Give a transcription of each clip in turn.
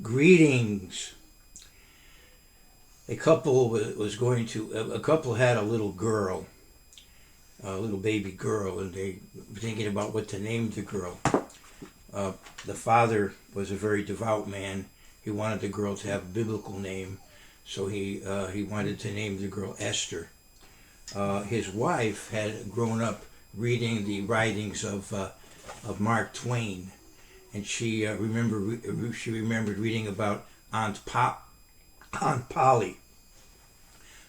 Greetings. A couple had a little girl, a little baby girl, and they were thinking about what to name the girl. The father was a very devout man. He wanted the girl to have a biblical name, so he wanted to name the girl Esther. His wife had grown up reading the writings of Mark Twain, and she remembered reading about Aunt Polly.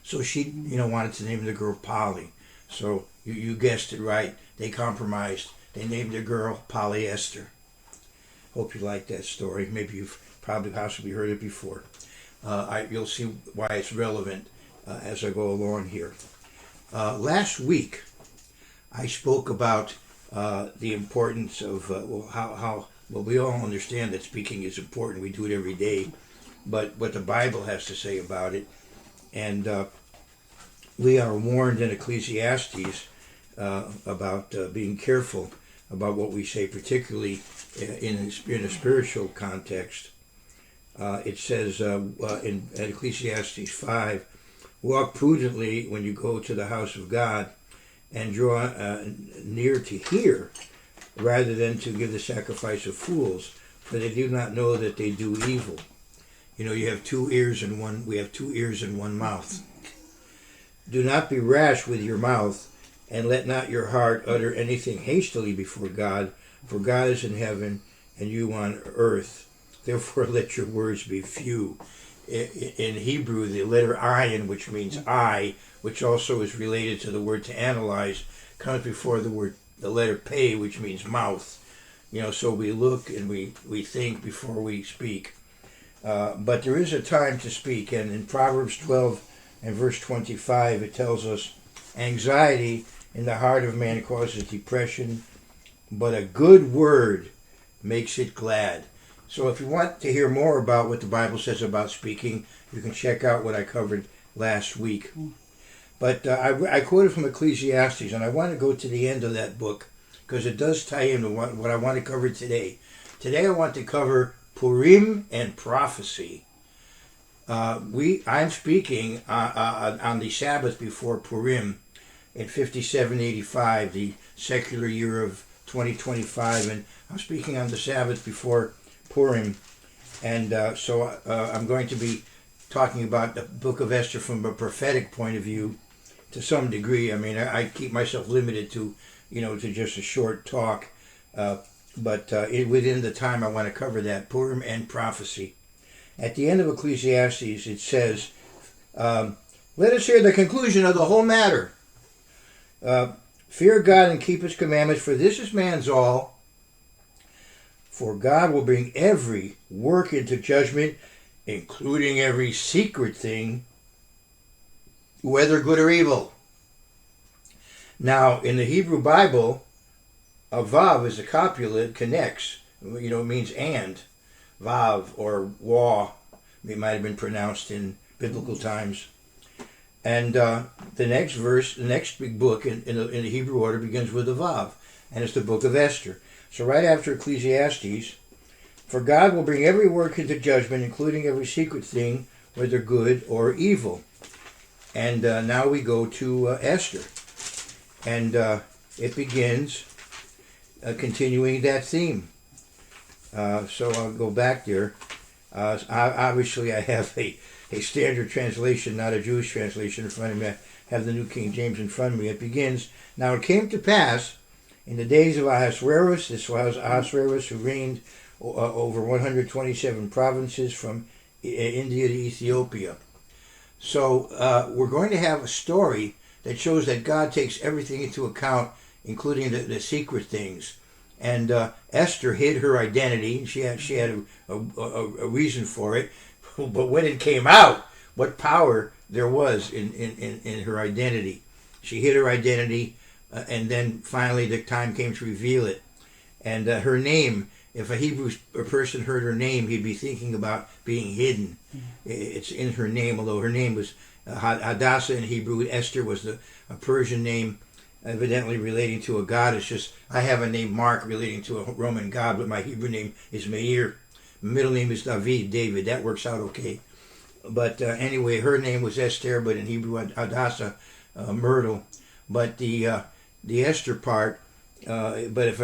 So she wanted to name the girl Polly. So you guessed it right. They compromised. They named the girl Polly Esther. Hope you like that story. Maybe you've possibly heard it before. You'll see why it's relevant as I go along here. Last week, I spoke about the importance of well, we all understand that speaking is important. We do it every day. But what the Bible has to say about it. And we are warned in Ecclesiastes about being careful about what we say, particularly in a spiritual context. It says in Ecclesiastes 5, walk prudently when you go to the house of God and draw near to hear, rather than to give the sacrifice of fools, for they do not know that they do evil. You have we have 2 ears and 1 mouth. Do not be rash with your mouth, and let not your heart utter anything hastily before God, for God is in heaven and you on earth. Therefore let your words be few. In Hebrew, the letter ayin, which means eye, which also is related to the word to analyze, comes before the letter pei, which means mouth. So we look and we think before we speak. But there is a time to speak, and in Proverbs 12 and verse 25, it tells us, anxiety in the heart of man causes depression, but a good word makes it glad. So if you want to hear more about what the Bible says about speaking, you can check out what I covered last week. But I quoted from Ecclesiastes, and I want to go to the end of that book, because it does tie into what I want to cover today. Today I want to cover Purim and prophecy. I'm speaking on the Sabbath before Purim in 5785, the secular year of 2025, and I'm speaking on the Sabbath before Purim, and so I'm going to be talking about the book of Esther from a prophetic point of view to some degree. I mean, I keep myself limited to just a short talk, but within the time I want to cover that, Purim and prophecy. At the end of Ecclesiastes, it says, let us hear the conclusion of the whole matter. Fear God and keep his commandments, for this is man's all. For God will bring every work into judgment, including every secret thing, whether good or evil. Now, in the Hebrew Bible, a vav is a copula, connects. It means and. Vav or wa, it might have been pronounced in biblical times. And the next big book in the Hebrew order begins with a vav, and it's the book of Esther. So right after Ecclesiastes, for God will bring every work into judgment, including every secret thing, whether good or evil. And now we go to Esther. And it begins continuing that theme. So I'll go back there. Obviously, I have a standard translation, not a Jewish translation in front of me. I have the New King James in front of me. It begins, now it came to pass in the days of Ahasuerus, this was Ahasuerus who reigned over 127 provinces from India to Ethiopia. So we're going to have a story that shows that God takes everything into account, including the secret things. And Esther hid her identity. She had a reason for it. But when it came out, what power there was in her identity. She hid her identity, and then finally the time came to reveal it. And her name, if a person heard her name, he'd be thinking about being hidden. It's in her name, although her name was Hadassah in Hebrew. Esther was a Persian name, evidently relating to a goddess. Just I have a name Mark relating to a Roman god, but my Hebrew name is Meir. middle name is David. That works out okay. But anyway, her name was Esther, but in Hebrew, Hadassah, Myrtle. But the Esther part, but if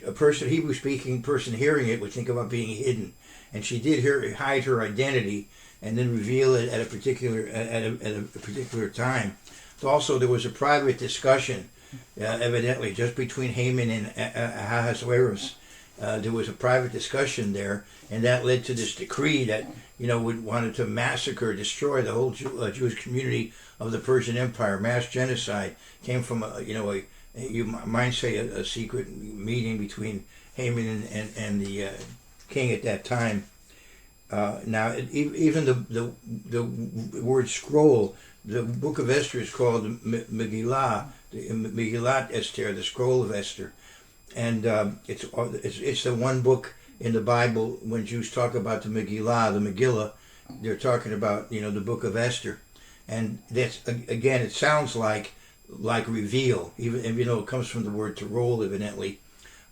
a person, Hebrew-speaking person hearing it would think about being hidden. And she did hide her identity and then reveal it at a particular time. Also, there was a private discussion, evidently, just between Haman and Ahasuerus. There was a private discussion there, and that led to this decree that wanted to massacre, destroy the whole Jewish community of the Persian Empire. Mass genocide came from you might say a secret meeting between Haman and the king at that time. Now, even the word scroll, the book of Esther is called Megillah, Megillat Esther, the scroll of Esther, and it's the one book in the Bible when Jews talk about the Megillah, they're talking about the book of Esther, and that's again it sounds like reveal, even it comes from the word to roll evidently,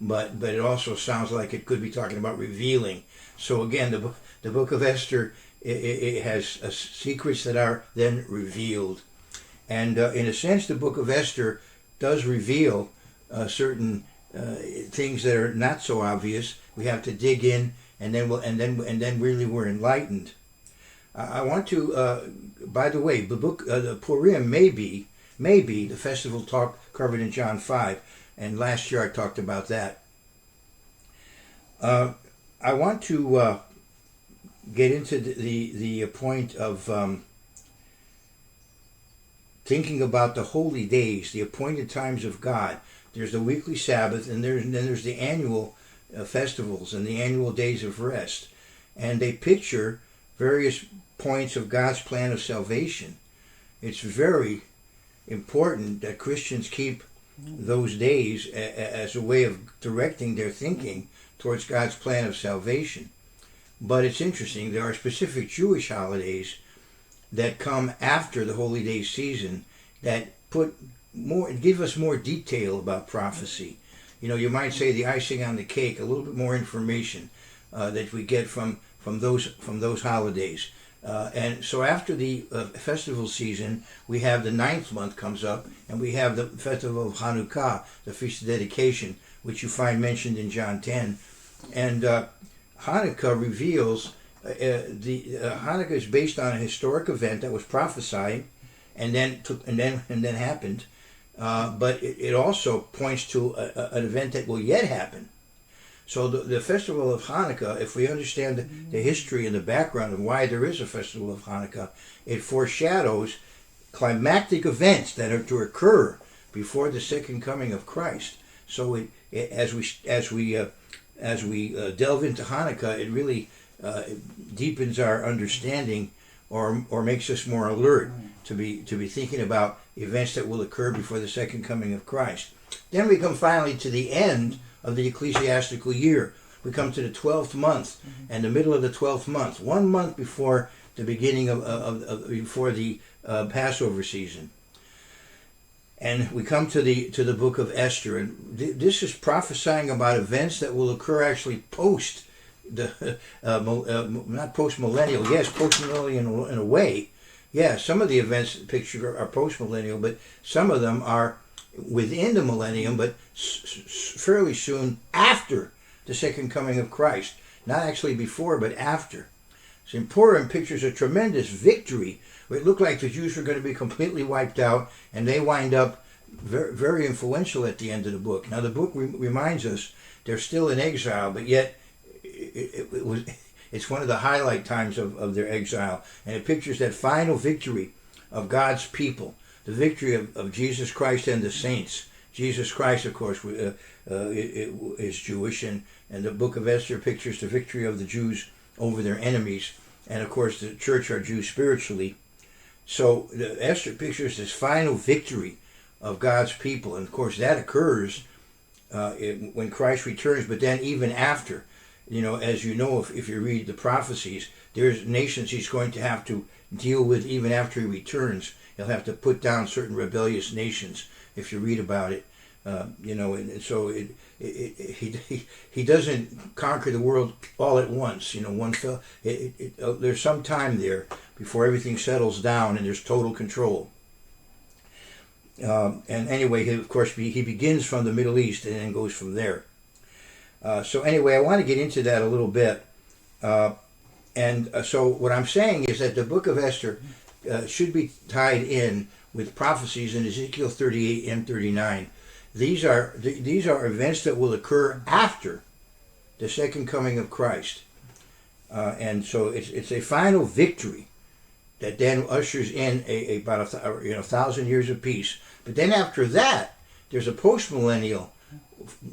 but it also sounds like it could be talking about revealing. So again, the book of Esther, it has secrets that are then revealed. And in a sense, the book of Esther does reveal certain things that are not so obvious. We have to dig in, and then really we're enlightened. I want to, by the way, the book, the Purim may be the festival covered in John 5, and last year I talked about that. I want to get into the point of thinking about the holy days, the appointed times of God. There's the weekly Sabbath, and then there's the annual festivals and the annual days of rest. And they picture various points of God's plan of salvation. It's very important that Christians keep those days as a way of directing their thinking towards God's plan of salvation. But it's interesting, there are specific Jewish holidays that come after the Holy Day season that give us more detail about prophecy. You might say the icing on the cake, a little bit more information that we get from those holidays. And so after the festival season, we have the 9th month comes up, and we have the festival of Hanukkah, the Feast of Dedication, which you find mentioned in John 10. And Hanukkah reveals, Hanukkah is based on a historic event that was prophesied and then happened. But it also points to an event that will yet happen. So the festival of Hanukkah, if we understand the history and the background of why there is a festival of Hanukkah, it foreshadows climactic events that are to occur before the second coming of Christ. So as we delve into Hanukkah, it really deepens our understanding, or makes us more alert to be thinking about events that will occur before the second coming of Christ. Then we come finally to the end of the ecclesiastical year. We come to the 12th month, and the middle of the 12th month, 1 month before the beginning before the Passover season. And we come to the book of Esther, and this is prophesying about events that will occur actually post the not post-millennial, yes, post-millennial in a way. Yeah, some of the events pictured are post-millennial, but some of them are within the millennium, but fairly soon after the second coming of Christ. Not actually before, but after. So Purim pictures a tremendous victory. It looked like the Jews were going to be completely wiped out, and they wind up very, very influential at the end of the book. Now the book reminds us they're still in exile, but yet it's one of the highlight times of their exile, and it pictures that final victory of God's people, the victory of Jesus Christ and the saints. Jesus Christ, of course, is Jewish, and the book of Esther pictures the victory of the Jews over their enemies, and of course the church are Jews spiritually. So Esther pictures this final victory of God's people, and of course that occurs when Christ returns, but then even after. As you know, if you read the prophecies, there's nations he's going to have to deal with even after he returns. He'll have to put down certain rebellious nations, if you read about it. And so he doesn't conquer the world all at once. There's some time there before everything settles down and there's total control. And anyway, of course, he begins from the Middle East and then goes from there. So anyway, I want to get into that a little bit. So what I'm saying is that the book of Esther should be tied in with prophecies in Ezekiel 38 and 39. These are events that will occur after the second coming of Christ. And so it's a final victory that then ushers in about 1,000 years of peace. But then after that, there's a post-millennial,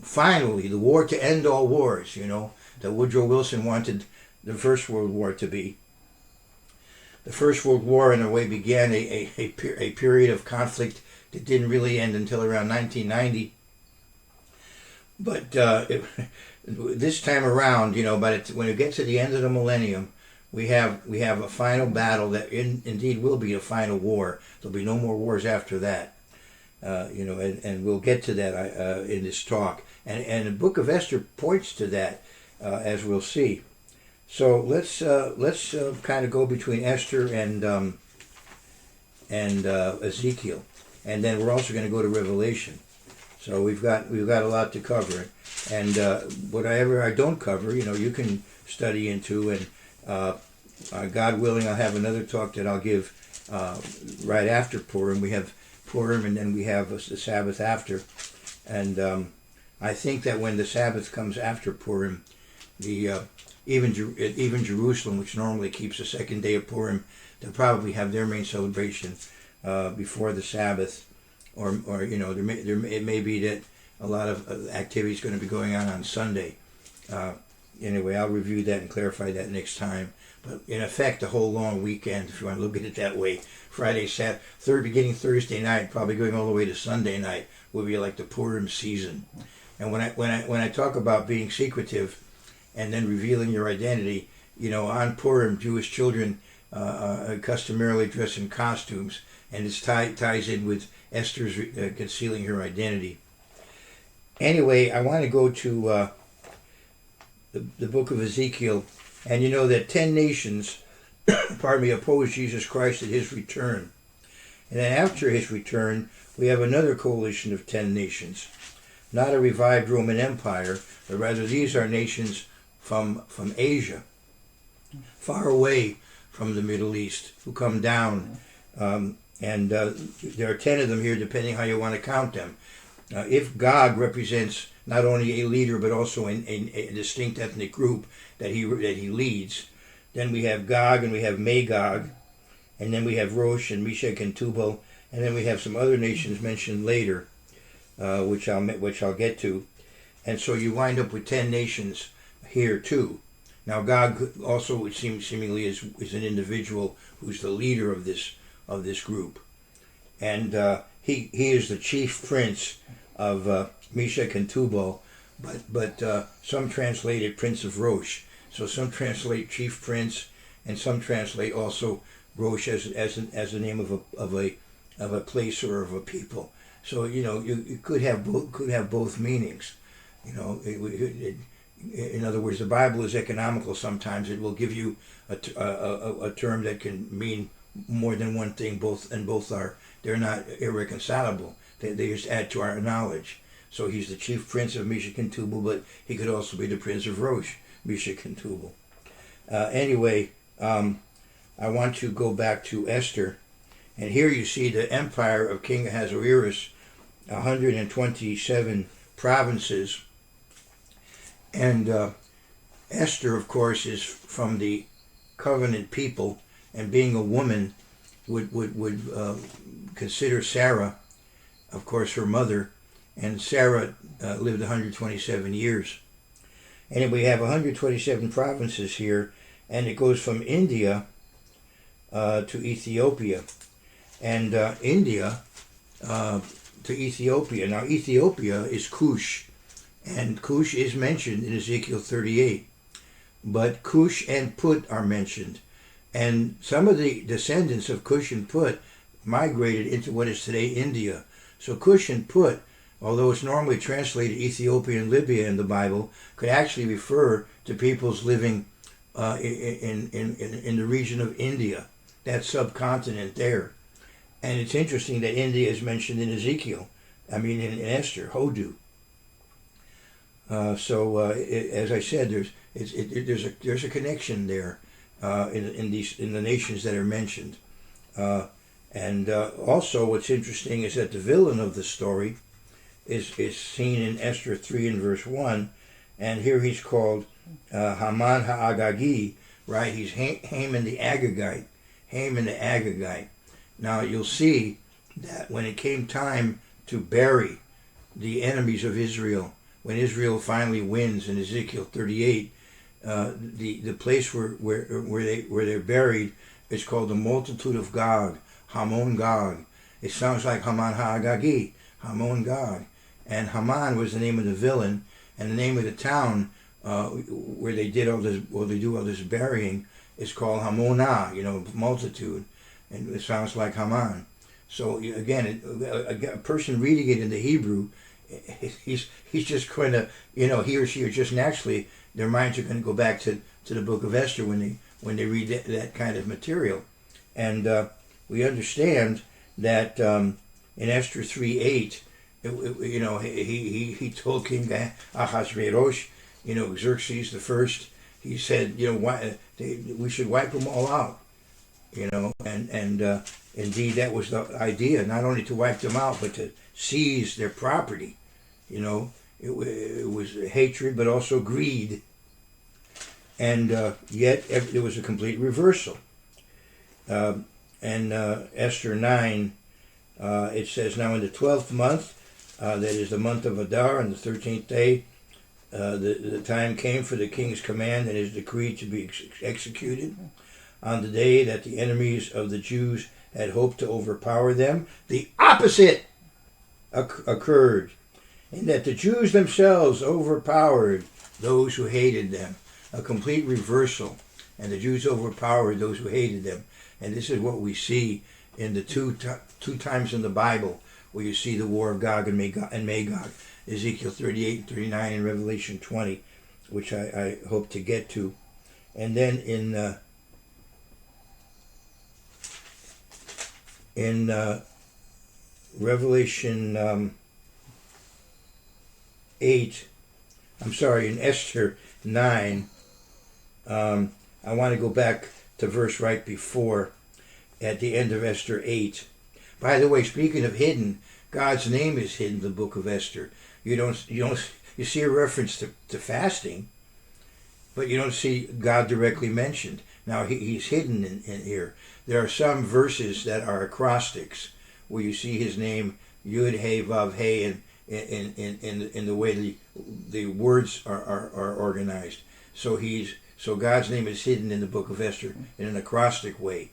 finally, the war to end all wars, that Woodrow Wilson wanted the First World War to be. The First World War, in a way, began a period of conflict that didn't really end until around 1990. But this time around, when it gets to the end of the millennium, we have a final battle that indeed will be a final war. There'll be no more wars after that. And we'll get to that in this talk. And the book of Esther points to that, as we'll see. So let's kind of go between Esther and Ezekiel, and then we're also going to go to Revelation. So we've got a lot to cover, and whatever I don't cover, you can study into, and God willing, I'll have another talk that I'll give right after Purim. We have Purim, and then we have the Sabbath after, and I think that when the Sabbath comes after Purim, even Jerusalem, which normally keeps the second day of Purim, they'll probably have their main celebration before the Sabbath, or it may be that a lot of activity is going to be going on Sunday. Anyway, I'll review that and clarify that next time. But in effect, the whole long weekend, if you want to look at it that way, Friday, Saturday, beginning Thursday night, probably going all the way to Sunday night, will be like the Purim season. And when I talk about being secretive and then revealing your identity, on Purim, Jewish children customarily dress in costumes, and it ties in with Esther's concealing her identity. Anyway, I want to go to the book of Ezekiel, and you know that 10 nations, opposed Jesus Christ at his return. And then after his return, we have another coalition of 10 nations. Not a revived Roman Empire, but rather these are nations from Asia, far away from the Middle East, who come down. And there are 10 of them here, depending how you want to count them. If Gog represents not only a leader, but also a distinct ethnic group that he leads, then we have Gog and we have Magog, and then we have Rosh and Meshech and Tubal, and then we have some other nations mentioned later, which I'll get to. And so you wind up with 10 nations here too. Now Gog also, it seems seemingly is an individual who's the leader of this group, and he is the chief prince of Meshech and Tubal, but some translate it Prince of Rosh. So some translate chief prince, and some translate also Rosh as the name of a place or of a people. So you could have both meanings. In other words, the Bible is economical. Sometimes it will give you a term that can mean more than one thing. They're not irreconcilable. They just add to our knowledge. So he's the chief prince of Meshech and Tubal, but he could also be the prince of Rosh, Meshech and Tubal. Anyway, I want to go back to Esther, and here you see the empire of King Ahasuerus, 127 provinces, and Esther, of course, is from the covenant people, and being a woman would consider Sarah, of course, her mother, and Sarah lived 127 years. And we have 127 provinces here, and it goes from India to Ethiopia, and India to Ethiopia. Now Ethiopia is Cush, and Cush is mentioned in Ezekiel 38, but Cush and Put are mentioned, and some of the descendants of Cush and Put migrated into what is today India. So Cush and Put although it's normally translated Ethiopia and Libya in the Bible, could actually refer to peoples living in the region of India, that subcontinent there. And it's interesting that India is mentioned in Ezekiel. I mean, in Esther, Hodu. As I said, there's a connection there in the nations that are mentioned. Also, what's interesting is that the villain of the story is seen in Esther 3 and verse 1, and here he's called Haman Ha'agagi, right? He's Haman the Agagite. Haman the Agagite. Now you'll see that when it came time to bury the enemies of Israel, when Israel finally wins in Ezekiel 38, the place where they're buried is called the multitude of Gog, Hamon Gog. It sounds like Haman Ha'agagi, Hamon Gog. And Haman was the name of the villain, and the name of the town where they do all this burying is called Hamonah, multitude, and it sounds like Haman. So again, a person reading it in the Hebrew, he's just going to, he or she, or just naturally, their minds are going to go back to the book of Esther when they read that kind of material. And we understand that in Esther 3:8, he told King Ahasuerus, Xerxes the first, he said, we should wipe them all out, and indeed that was the idea, not only to wipe them out, but to seize their property. It was hatred, but also greed. And yet there was a complete reversal. And Esther 9, it says, now in the 12th month, that is the month of Adar, on the 13th day, the time came for the king's command and his decree to be executed. On the day that the enemies of the Jews had hoped to overpower them, the opposite occurred, in that the Jews themselves overpowered those who hated them. A complete reversal, and the Jews overpowered those who hated them. And this is what we see in the two times in the Bible where you see the war of Gog and Magog, Ezekiel 38 and 39 and Revelation 20, which I hope to get to. And then in Revelation 8, in Esther 9, I want to go back to verse right before, at the end of Esther 8. By the way, speaking of hidden, God's name is hidden in the book of Esther. You see a reference to fasting, but you don't see God directly mentioned. Now he's hidden in here. There are some verses that are acrostics where you see his name Yud Hey Vav Hey in the way the words are organized. So God's name is hidden in the book of Esther in an acrostic way,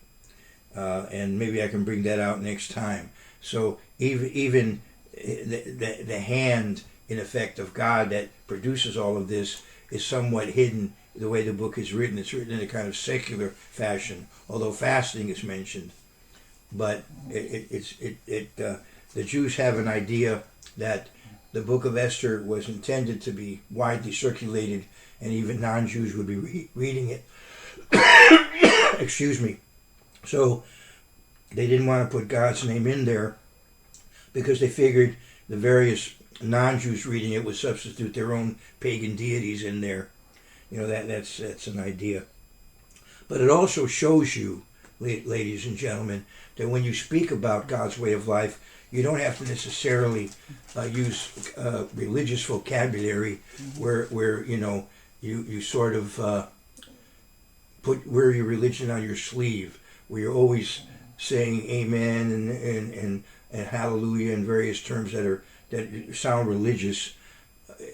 and maybe I can bring that out next time. So even the hand, in effect, of God that produces all of this is somewhat hidden. The way the book is written, it's written in a kind of secular fashion, although fasting is mentioned. But the Jews have an idea that the book of Esther was intended to be widely circulated, and even non-Jews would be reading it. Excuse me. So they didn't want to put God's name in there because they figured the various non-Jews reading it would substitute their own pagan deities in there. That's an idea. But it also shows you, ladies and gentlemen, that when you speak about God's way of life, you don't have to necessarily use religious vocabulary where you sort of wear your religion on your sleeve, where you're always saying amen and hallelujah and various terms that sound religious.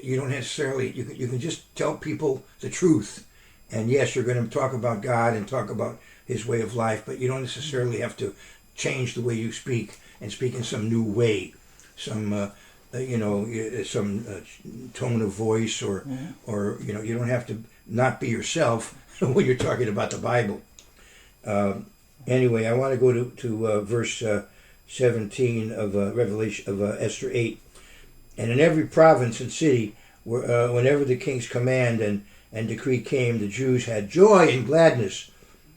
You don't necessarily, you can just tell people the truth. And yes, you're going to talk about God and talk about his way of life, but you don't necessarily have to change the way you speak and speak in some new way, some tone of voice, or you don't have to not be yourself when you're talking about the Bible. Anyway, I want to go to verse 17 of Revelation of Esther 8. And in every province and city, whenever the king's command and decree came, the Jews had joy and gladness,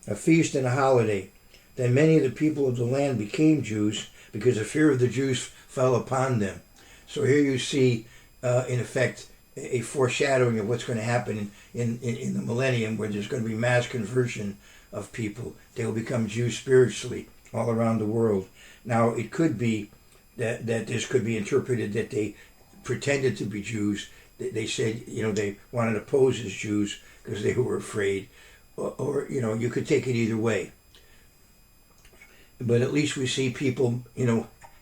a feast and a holiday. Then many of the people of the land became Jews because the fear of the Jews fell upon them. So here you see, in effect, a foreshadowing of what's going to happen in the millennium, where there's going to be mass conversion of people. They will become Jews spiritually all around the world. Now, it could be that this could be interpreted that they pretended to be Jews. They said, they wanted to pose as Jews because they were afraid. Or, you could take it either way. But at least we see people,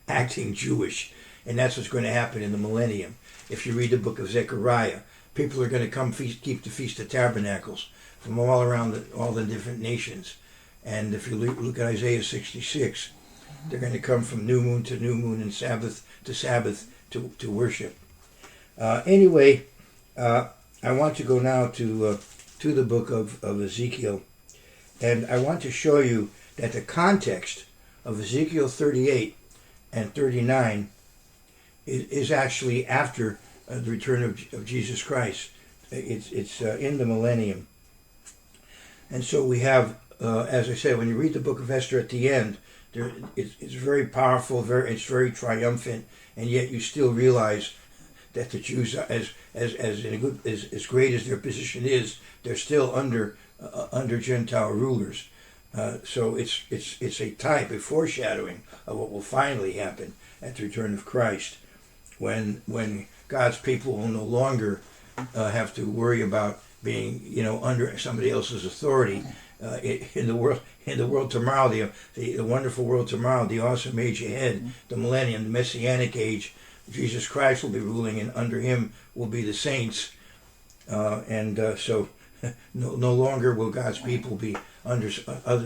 acting Jewish. And that's what's going to happen in the millennium. If you read the book of Zechariah, people are going to come keep the Feast of Tabernacles from all around all the different nations. And if you look at Isaiah 66, they're going to come from new moon to new moon and Sabbath to Sabbath to worship. Anyway, I want to go now to the book of Ezekiel. And I want to show you that the context of Ezekiel 38 and 39 is actually after the return of Jesus Christ. It's in the millennium. And so we have, as I said, when you read the book of Esther at the end, it's very powerful, it's very triumphant, and yet you still realize that the Jews, as great as their position is, they're still under Gentile rulers. So it's a type, a foreshadowing of what will finally happen at the return of Christ, when God's people will no longer have to worry about being, under somebody else's authority. In the world tomorrow, the wonderful world tomorrow, the awesome age ahead, the millennium, the messianic age, Jesus Christ will be ruling, and under him will be the saints. So no longer will God's people be under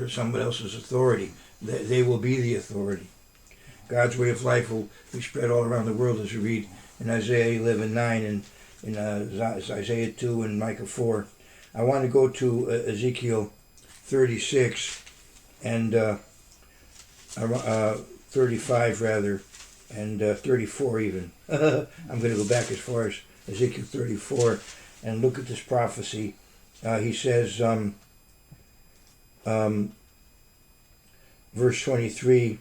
someone else's authority. They will be the authority. God's way of life will be spread all around the world, as we read in Isaiah 11:9 and in Isaiah 2 and Micah 4. I want to go to Ezekiel 36 and 35 rather, and 34 even. I'm going to go back as far as Ezekiel 34 and look at this prophecy. He says, verse 23,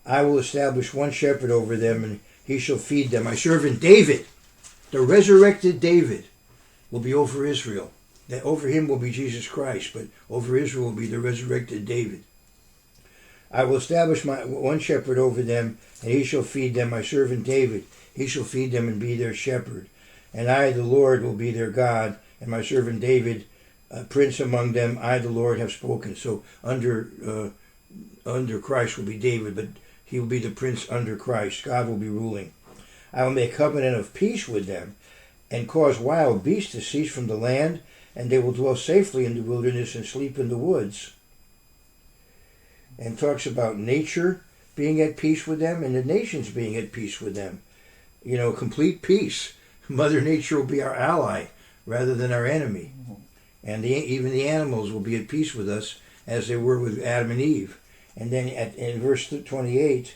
I will establish one shepherd over them, and he shall feed them. My servant David, the resurrected David, will be over Israel. That over him will be Jesus Christ, but over Israel will be the resurrected David. I will establish my one shepherd over them, and he shall feed them. My servant David, he shall feed them and be their shepherd. And I, the Lord, will be their God, and my servant David, prince among them. I, the Lord, have spoken. So under Christ will be David, but he will be the prince under Christ. God will be ruling. I will make covenant of peace with them, and cause wild beasts to cease from the land, and they will dwell safely in the wilderness and sleep in the woods. And talks about nature being at peace with them and the nations being at peace with them. Complete peace. Mother Nature will be our ally rather than our enemy. And even the animals will be at peace with us as they were with Adam and Eve. And then in verse 28,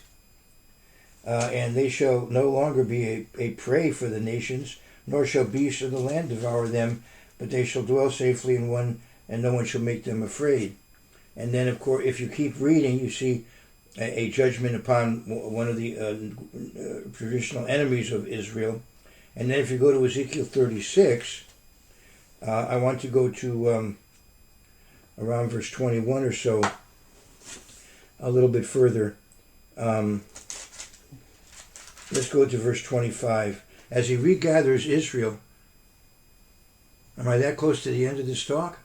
and they shall no longer be a prey for the nations, nor shall beasts of the land devour them, but they shall dwell safely in one, and no one shall make them afraid. And then, of course, if you keep reading, you see a judgment upon one of the traditional enemies of Israel. And then if you go to Ezekiel 36, I want to go to around verse 21 or so, a little bit further. Let's go to verse 25. As he regathers Israel, am I that close to the end of this talk?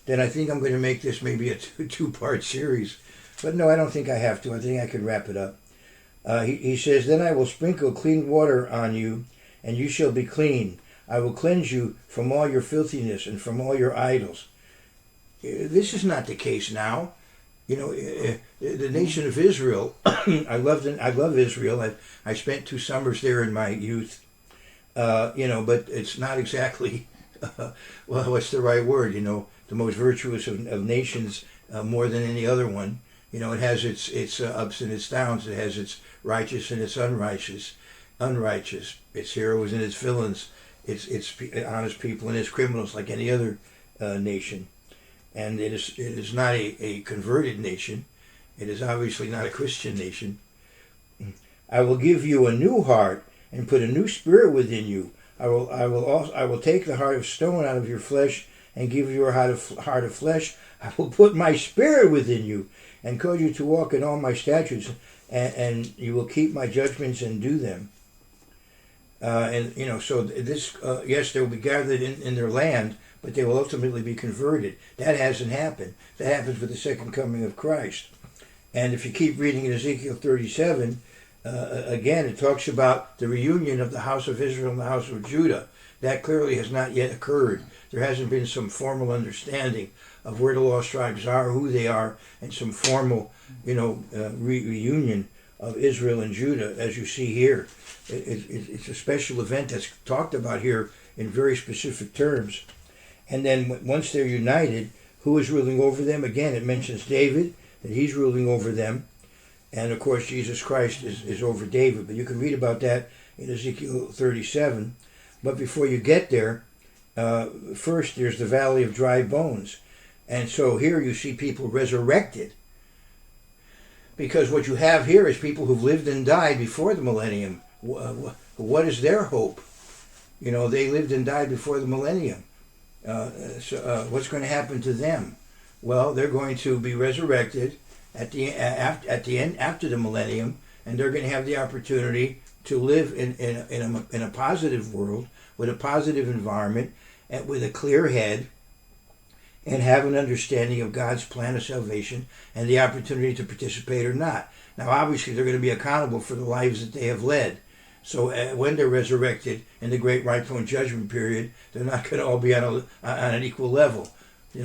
Then I think I'm going to make this maybe a two-part series. But no, I don't think I have to. I think I could wrap it up. He says, Then I will sprinkle clean water on you, and you shall be clean. I will cleanse you from all your filthiness and from all your idols. This is not the case now. The nation of Israel, I love Israel. I spent 2 summers there in my youth. But it's not exactly, well, what's the right word? The most virtuous of nations, more than any other one. It has its ups and its downs. It has its righteous and its unrighteous. Its heroes and its villains. Its honest people and its criminals, like any other nation. And it is not a converted nation. It is obviously not a Christian nation. I will give you a new heart and put a new spirit within you. I will take the heart of stone out of your flesh and give you a heart of flesh. I will put my spirit within you and cause you to walk in all my statutes, and you will keep my judgments and do them. So this, yes, they will be gathered in their land, but they will ultimately be converted. That hasn't happened. That happens with the second coming of Christ. And if you keep reading in Ezekiel 37, again, it talks about the reunion of the house of Israel and the house of Judah. That clearly has not yet occurred. There hasn't been some formal understanding of where the lost tribes are, who they are, and some formal, reunion of Israel and Judah, as you see here. It's a special event that's talked about here in very specific terms. And then once they're united, who is ruling over them? Again, it mentions David, that he's ruling over them. And of course, Jesus Christ is over David. But you can read about that in Ezekiel 37. But before you get there, first there's the valley of dry bones. And so here you see people resurrected. Because what you have here is people who've lived and died before the millennium. What is their hope? They lived and died before the millennium. What's going to happen to them? Well, they're going to be resurrected at the end after the millennium, and they're going to have the opportunity to live in a positive world with a positive environment and with a clear head, and have an understanding of God's plan of salvation and the opportunity to participate or not. Now, obviously, they're going to be accountable for the lives that they have led. So when they're resurrected in the great white throne judgment period, they're not going to all be on an equal level.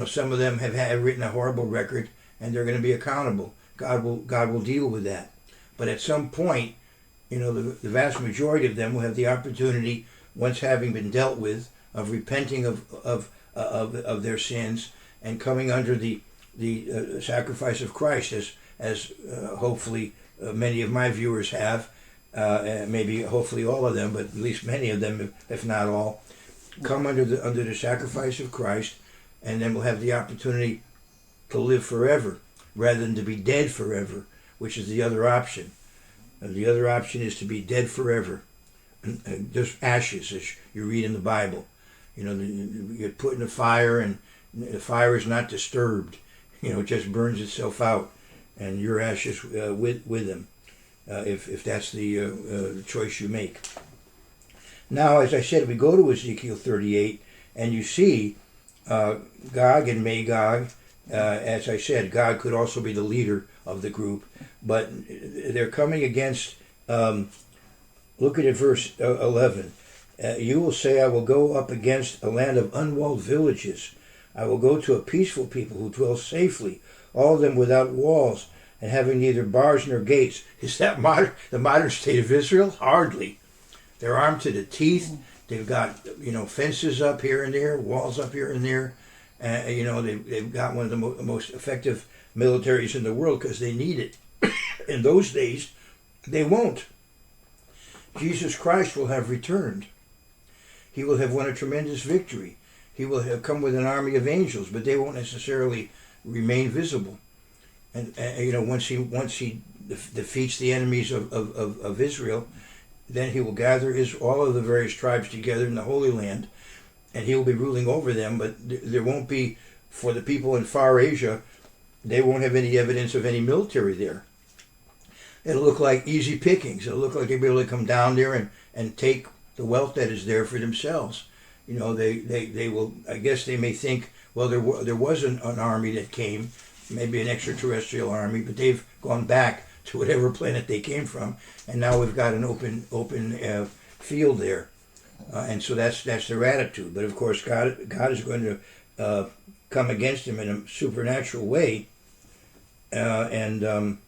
Some of them have written a horrible record, and they're going to be accountable. God will deal with that. But at some point, the vast majority of them will have the opportunity, once having been dealt with, of repenting of their sins and coming under the sacrifice of Christ, as hopefully many of my viewers have, maybe hopefully all of them, but at least many of them, if not all, come under the sacrifice of Christ, and then we'll have the opportunity to live forever rather than to be dead forever, which is the other option. And the other option is to be dead forever, just ashes, as you read in the Bible. You're put in a fire, and the fire is not disturbed. It just burns itself out, and your ashes with them, if that's the choice you make. Now, as I said, we go to Ezekiel 38, and you see Gog and Magog. As I said, God could also be the leader of the group, but they're coming against, look at it, verse 11. You will say, I will go up against a land of unwalled villages. I will go to a peaceful people who dwell safely, all of them without walls and having neither bars nor gates. Is that the modern state of Israel? Hardly. They're armed to the teeth. They've got fences up here and there, walls up here and there. They've got one of the most effective militaries in the world because they need it. In those days, they won't. Jesus Christ will have returned. He will have won a tremendous victory. He will have come with an army of angels, but they won't necessarily remain visible. And once he defeats the enemies of Israel, then he will gather all of the various tribes together in the Holy Land, and he will be ruling over them. But there won't be, for the people in Far Asia, they won't have any evidence of any military there. It'll look like easy pickings. It'll look like they'll be able to come down there and take the wealth that is there for themselves. They will, I guess they may think, well, there was an army that came, maybe an extraterrestrial army, but they've gone back to whatever planet they came from, and now we've got an open field there. And so that's their attitude. But of course, God is going to come against them in a supernatural way, in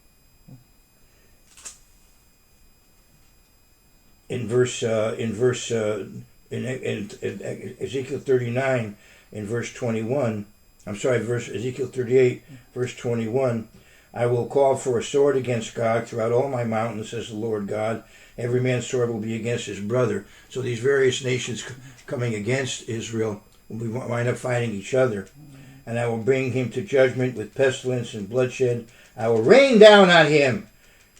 Ezekiel 39, in verse 21. Ezekiel 38, verse 21. I will call for a sword against Gog throughout all my mountains, says the Lord God. Every man's sword will be against his brother. So these various nations coming against Israel will wind up fighting each other. And I will bring him to judgment with pestilence and bloodshed. I will rain down on him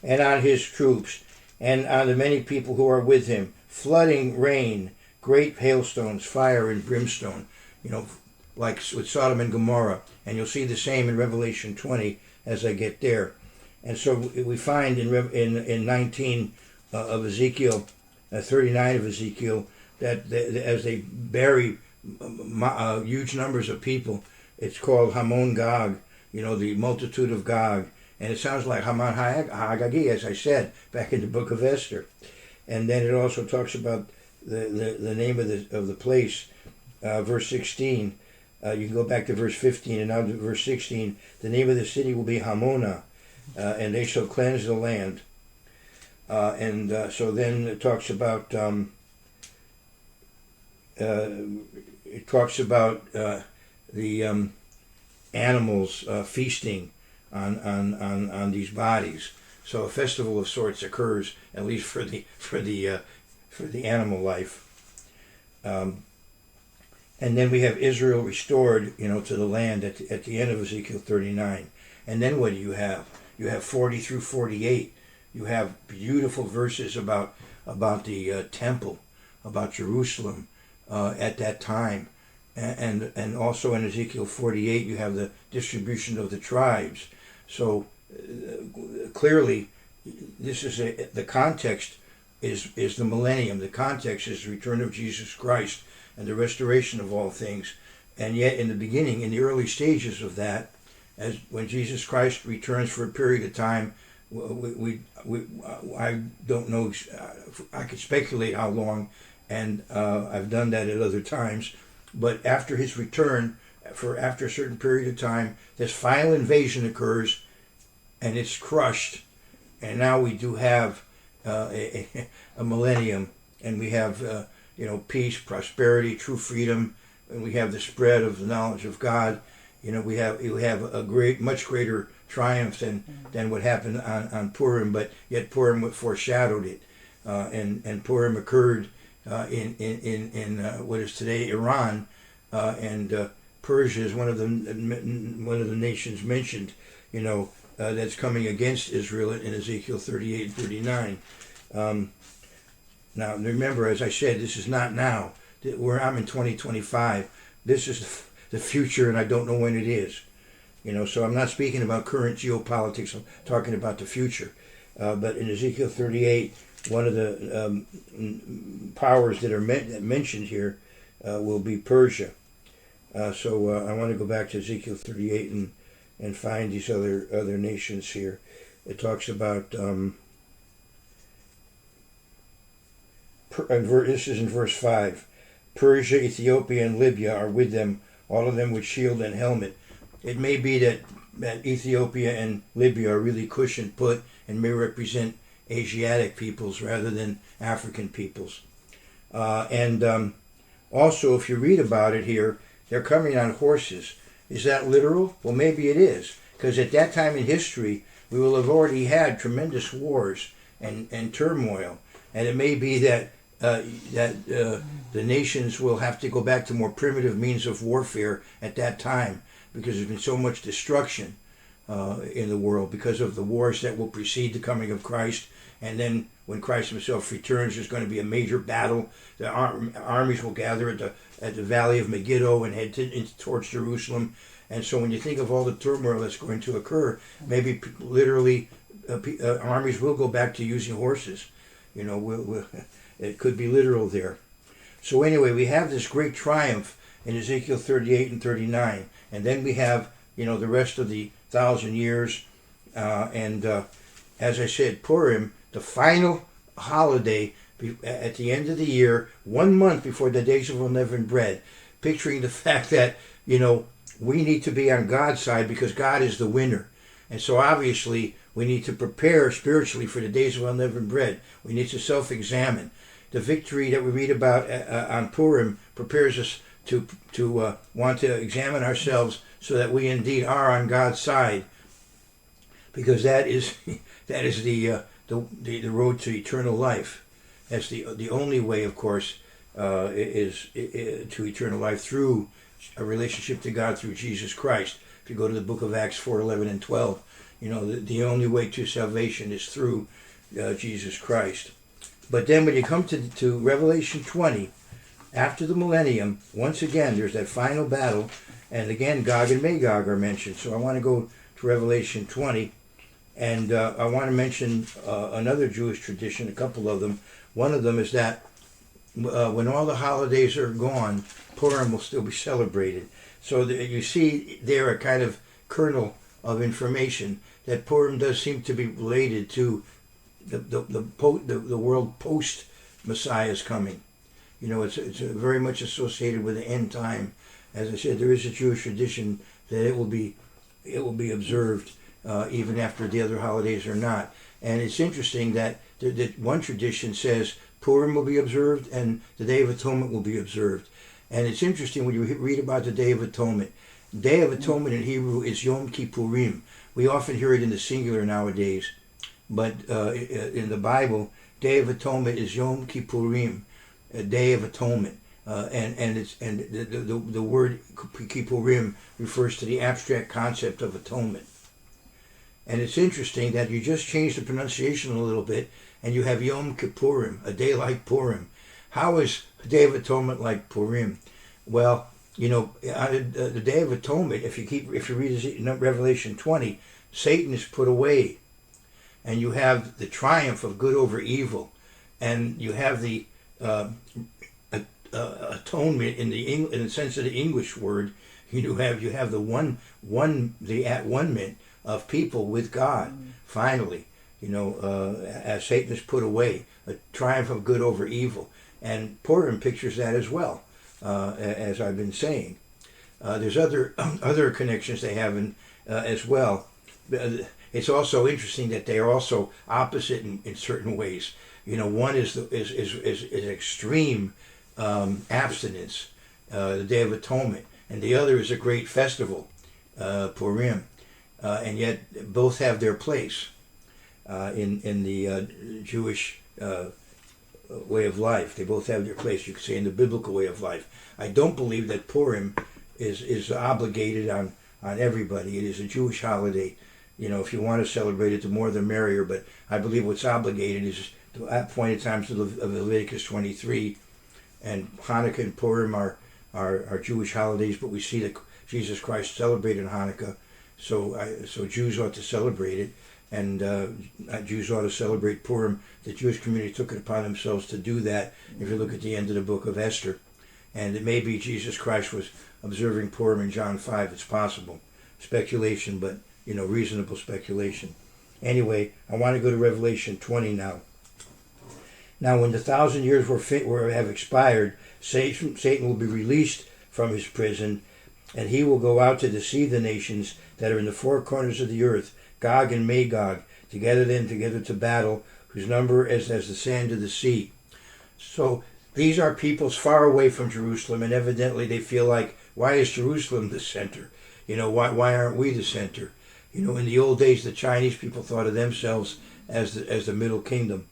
and on his troops and on the many people who are with him. Flooding rain, great hailstones, fire and brimstone. Like with Sodom and Gomorrah. And you'll see the same in Revelation 20 as I get there. And so we find in 19 of Ezekiel, 39 of Ezekiel, that as they bury huge numbers of people, it's called Hamon Gog, the multitude of Gog. And it sounds like Haman Hagagi, as I said, back in the book of Esther. And then it also talks about the name of the place, verse 16. You can go back to verse 15 and now to verse 16. The name of the city will be Hamona, and they shall cleanse the land. So then it talks about the animals feasting on these bodies. So a festival of sorts occurs, at least for the animal life. And then we have Israel restored, to the land at the end of Ezekiel 39. And then what do you have? You have 40 through 48. You have beautiful verses about the temple, about Jerusalem at that time. And also in Ezekiel 48, you have the distribution of the tribes. So clearly, this is the context is the millennium. The context is the return of Jesus Christ and the restoration of all things. And yet in the beginning, in the early stages of that, as when Jesus Christ returns for a period of time, I don't know, I could speculate how long, and I've done that at other times, but after his return, after a certain period of time, this final invasion occurs, and it's crushed, and now we do have a millennium, and we have peace, prosperity, true freedom, and we have the spread of the knowledge of God. We have a much greater triumph than what happened on Purim, but yet Purim foreshadowed it, and Purim occurred in what is today Iran, and Persia is one of the nations mentioned, that's coming against Israel in Ezekiel 38 and 39. Now, remember, as I said, this is not now. I'm in 2025. This is the future, and I don't know when it is. So I'm not speaking about current geopolitics. I'm talking about the future. But in Ezekiel 38, one of the powers that are mentioned here will be Persia. So I want to go back to Ezekiel 38 and find these other nations here. It talks about... this is in verse 5. Persia, Ethiopia, and Libya are with them, all of them with shield and helmet. It may be that Ethiopia and Libya are really Cush and Put and may represent Asiatic peoples rather than African peoples. And also, if you read about it here, they're coming on horses. Is that literal? Well, maybe it is, because at that time in history, we will have already had tremendous wars and turmoil. And it may be that the nations will have to go back to more primitive means of warfare at that time, because there's been so much destruction in the world because of the wars that will precede the coming of Christ. And then when Christ himself returns, there's going to be a major battle. The armies will gather at the valley of Megiddo and head towards Jerusalem. And so when you think of all the turmoil that's going to occur, maybe literally armies will go back to using horses. It could be literal there. So anyway, we have this great triumph in Ezekiel 38 and 39. And then we have, the rest of the 1,000 years. And as I said, Purim, the final holiday at the end of the year, 1 month before the days of unleavened bread, picturing the fact that, we need to be on God's side because God is the winner. And so obviously we need to prepare spiritually for the days of unleavened bread. We need to self-examine. The victory that we read about on Purim prepares us to want to examine ourselves so that we indeed are on God's side. because that is that is the road to eternal life. That's the only way, of course, is to eternal life through a relationship to God through Jesus Christ. If you go to the book of Acts 4:11 and 12, the only way to salvation is through Jesus Christ. But then when you come to Revelation 20, after the millennium, once again, there's that final battle, and again, Gog and Magog are mentioned. So I want to go to Revelation 20, and I want to mention another Jewish tradition, a couple of them. One of them is that when all the holidays are gone, Purim will still be celebrated. So you see there a kind of kernel of information that Purim does seem to be related to the world post Messiah's coming. It's very much associated with the end time. As I said, there is a Jewish tradition that it will be observed even after the other holidays are not. And it's interesting that one tradition says Purim will be observed and the Day of Atonement will be observed. And it's interesting when you read about the Day of Atonement. Day of Atonement in Hebrew is Yom Kippurim. We often hear it in the singular nowadays, but in the Bible, Day of Atonement is Yom Kippurim, a Day of Atonement, and the word Kippurim refers to the abstract concept of atonement. And it's interesting that you just change the pronunciation a little bit, and you have Yom Kippurim, a day like Purim. How is the Day of Atonement like Purim? Well, the Day of Atonement, if you read Revelation 20, Satan is put away, and you have the triumph of good over evil, and you have the atonement in the sense of the English word. You have the at-one-ment of people with God. Finally, as Satan is put away, a triumph of good over evil, and Purim pictures that as well. As I've been saying, there's other connections they have as well. It's also interesting that they are also opposite in certain ways. One is extreme abstinence, the Day of Atonement, and the other is a great festival, Purim, and yet both have their place in the Jewish way of life. They both have their place, you could say, in the biblical way of life. I don't believe that Purim is obligated on everybody. It is a Jewish holiday. If you want to celebrate it, the more the merrier. But I believe what's obligated is to appointed times of Leviticus 23, and Hanukkah and Purim are Jewish holidays. But we see that Jesus Christ celebrated Hanukkah, so Jews ought to celebrate it, and Jews ought to celebrate Purim. The Jewish community took it upon themselves to do that. If you look at the end of the book of Esther, and it may be Jesus Christ was observing Purim in John 5. It's possible, speculation, but reasonable speculation. Anyway, I want to go to Revelation 20 now. Now, when the 1,000 years have expired, Satan will be released from his prison, and he will go out to deceive the nations that are in the four corners of the earth, Gog and Magog, to gather them together to battle, whose number is as the sand of the sea. So these are peoples far away from Jerusalem, and evidently they feel like, why is Jerusalem the center? Why aren't we the center? In the old days, the Chinese people thought of themselves as the Middle Kingdom.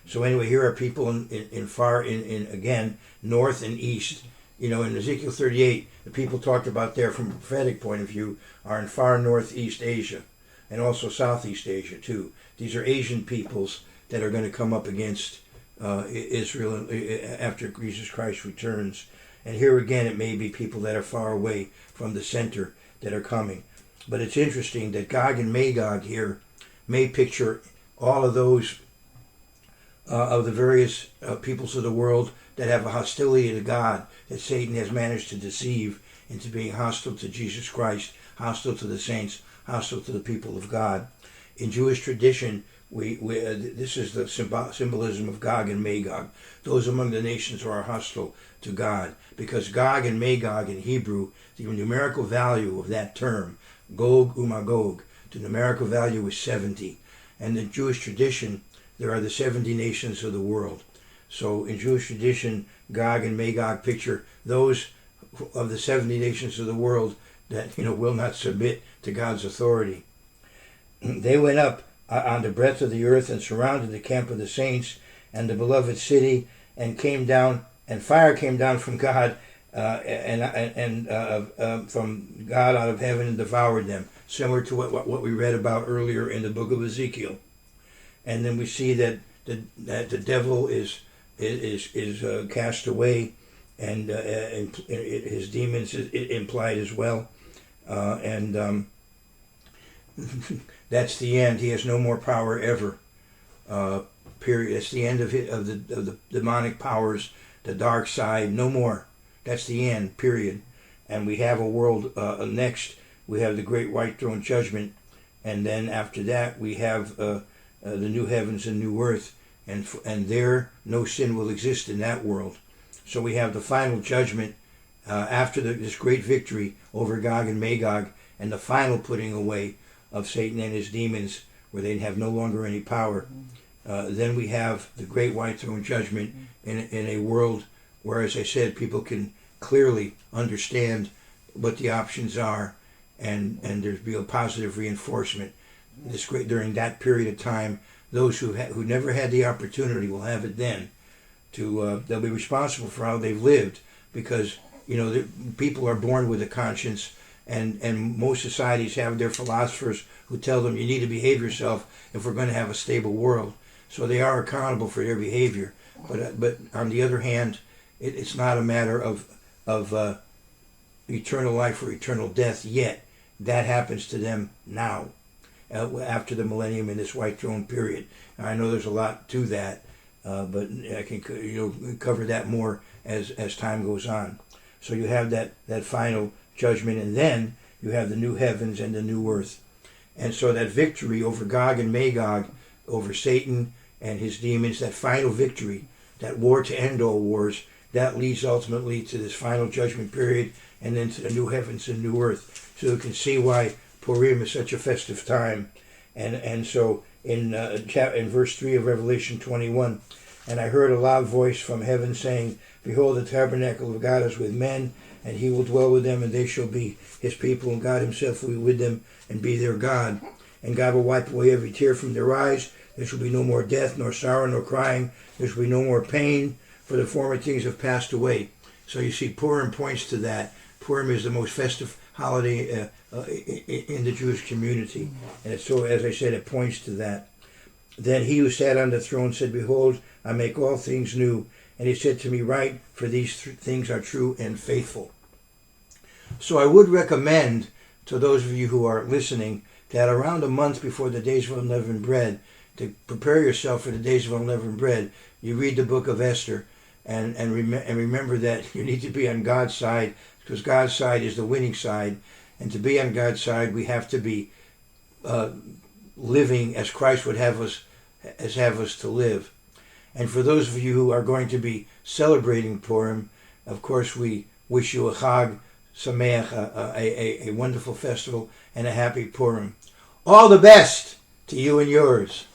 So anyway, here are people in again, north and east. In Ezekiel 38, the people talked about there from a prophetic point of view are in far northeast Asia, and also Southeast Asia too. These are Asian peoples that are going to come up against Israel after Jesus Christ returns. And here again, it may be people that are far away from the center that are coming. But it's interesting that Gog and Magog here may picture all of those of the various peoples of the world that have a hostility to God, that Satan has managed to deceive into being hostile to Jesus Christ, hostile to the saints, hostile to the people of God. In Jewish tradition, this is the symbolism of Gog and Magog, those among the nations who are hostile to God, because Gog and Magog in Hebrew, the numerical value of that term, Gog umagog, the numerical value is 70. And in Jewish tradition, there are the 70 nations of the world. So in Jewish tradition, Gog and Magog picture those of the 70 nations of the world that will not submit to God's authority. They went up on the breadth of the earth and surrounded the camp of the saints and the beloved city, and came down, and fire came down from God, from God out of heaven and devoured them, similar to what we read about earlier in the book of Ezekiel. And then we see that the devil is cast away, and his demons is implied as well, and that's the end. He has no more power ever. Period. It's the end of the demonic powers, the dark side. No more. That's the end. Period. And we have a world next. We have the great white throne judgment, and then after that we have the new heavens and new earth, and there no sin will exist in that world. So we have the final judgment after this great victory over Gog and Magog, and the final putting away of Satan and his demons, where they have no longer any power. Then we have the great white throne judgment in a world where, as I said, people can clearly understand what the options are, and there's be a positive reinforcement. During that period of time, those who never had the opportunity will have it then. They'll be responsible for how they've lived, because people are born with a conscience, and most societies have their philosophers who tell them you need to behave yourself if we're going to have a stable world. So they are accountable for their behavior. But on the other hand, it's not a matter of eternal life or eternal death yet. That happens to them now, after the millennium in this white throne period. Now, I know there's a lot to that, but I can cover that more as time goes on. So you have that final judgment, and then you have the new heavens and the new earth. And so that victory over Gog and Magog, over Satan and his demons, that final victory, that war to end all wars, that leads ultimately to this final judgment period, and then to the new heavens and new earth. So you can see why Purim is such a festive time. And so in verse 3 of Revelation 21, and I heard a loud voice from heaven saying, Behold, the tabernacle of God is with men, and he will dwell with them, and they shall be his people, and God himself will be with them and be their God. And God will wipe away every tear from their eyes. There shall be no more death, nor sorrow, nor crying. There shall be no more pain, for the former things have passed away. So you see, Purim points to that. Purim is the most festive holiday in the Jewish community. And so, as I said, it points to that. Then he who sat on the throne said, Behold, I make all things new. And he said to me, Write, for these things are true and faithful. So I would recommend to those of you who are listening that around a month before the days of unleavened bread, to prepare yourself for the days of unleavened bread, you read the book of Esther, and remember that you need to be on God's side, because God's side is the winning side. And to be on God's side, we have to be living as Christ would have us to live. And for those of you who are going to be celebrating Purim, of course, we wish you a Chag Sameach, a wonderful festival, and a happy Purim. All the best to you and yours.